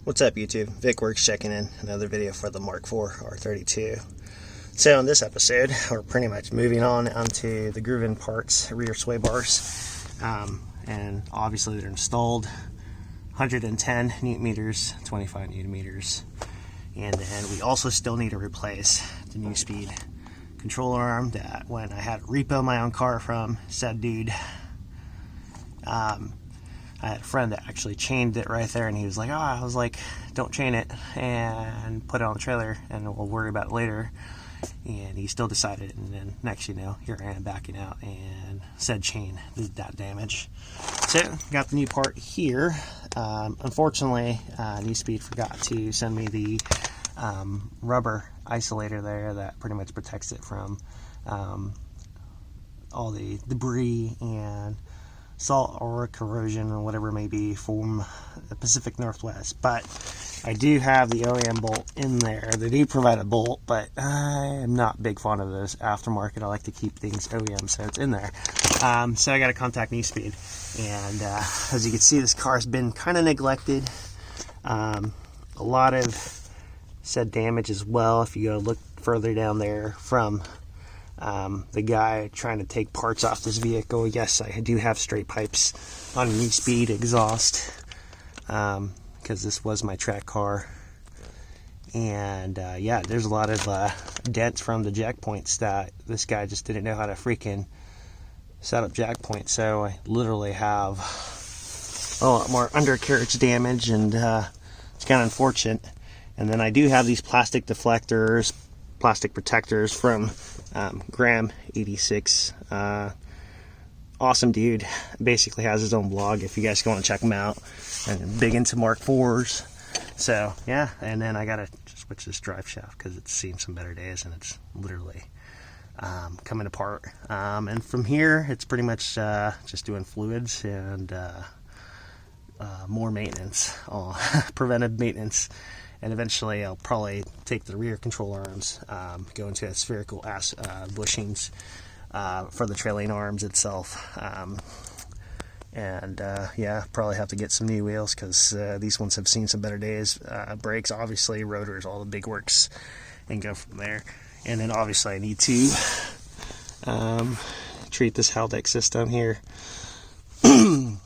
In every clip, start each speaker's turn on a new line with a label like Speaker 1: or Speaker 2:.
Speaker 1: What's up, YouTube? Vik-Werks checking in. Another video for the Mark IV R32. So in this episode, we're pretty much moving on onto the GruvenParts rear sway bars. And obviously they're installed 110 newton meters, 25 newton meters. And then we also still need to replace the Neuspeed controller arm that when I had to repo my own car from said dude, I had a friend that actually chained it right there, and he was like, I was like, don't chain it and put it on the trailer and we'll worry about it later. And he still decided, and then next you know, here I am backing out and said chain did that damage. So got the new part here. Unfortunately, Neuspeed forgot to send me the rubber isolator there that pretty much protects it from all the debris and salt or corrosion or whatever it may be from the Pacific Northwest. But I do have the OEM bolt in there. They do provide a bolt, but I am not a big fan of those aftermarket. I like to keep things OEM, so it's in there. So I got to contact Neuspeed, and as you can see, this car's been kind of neglected. A lot of said damage as well. If you go look further down there from the guy trying to take parts off this vehicle. Yes, I do have straight pipes on Neuspeed exhaust because this was my track car, and yeah, there's a lot of dents from the jack points that this guy just didn't know how to freaking set up jack points. So I literally have a lot more undercarriage damage, and it's kind of unfortunate. And then I do have these plastic deflectors, plastic protectors from Graham 86. Awesome dude. Basically has his own blog if you guys want to check him out. And big into Mark IVs. So yeah, and then I gotta switch this drive shaft because it's seen some better days and it's literally coming apart. And from here, it's pretty much just doing fluids and more maintenance, preventive maintenance. And eventually I'll probably take the rear control arms, go into a spherical bushings for the trailing arms itself. Yeah, probably have to get some new wheels because these ones have seen some better days. Brakes, obviously, rotors, all the big works, and go from there. And then obviously I need to treat this Haldex system here. And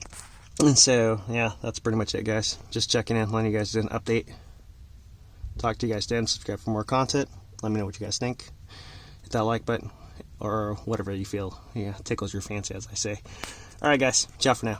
Speaker 1: so, yeah, that's pretty much it, guys. Just checking in, letting you guys do an update. Talk to you guys then. Subscribe for more content. Let me know what you guys think. Hit that like button or whatever you feel tickles your fancy, as I say. Alright guys, ciao for now.